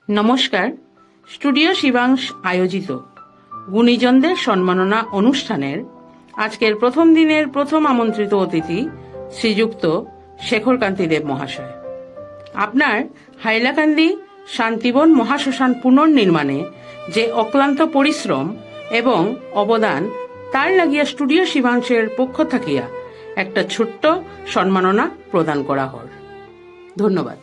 নমস্কার। স্টুডিও শিবাংশ আয়োজিত গুণীজনদের সম্মাননা অনুষ্ঠানের আজকের প্রথম দিনের প্রথম আমন্ত্রিত অতিথি শ্রীযুক্ত শেখরকান্তি দেব মহাশয়। আপনার হাইলাকান্দি শান্তিবন মহাশ্মশান পুনর্নির্মাণে যে অক্লান্ত পরিশ্রম এবং অবদান, তার লাগিয়া স্টুডিও শিবাংশের পক্ষ থাকিয়া একটা ছোট্ট সম্মাননা প্রদান করা হল। ধন্যবাদ।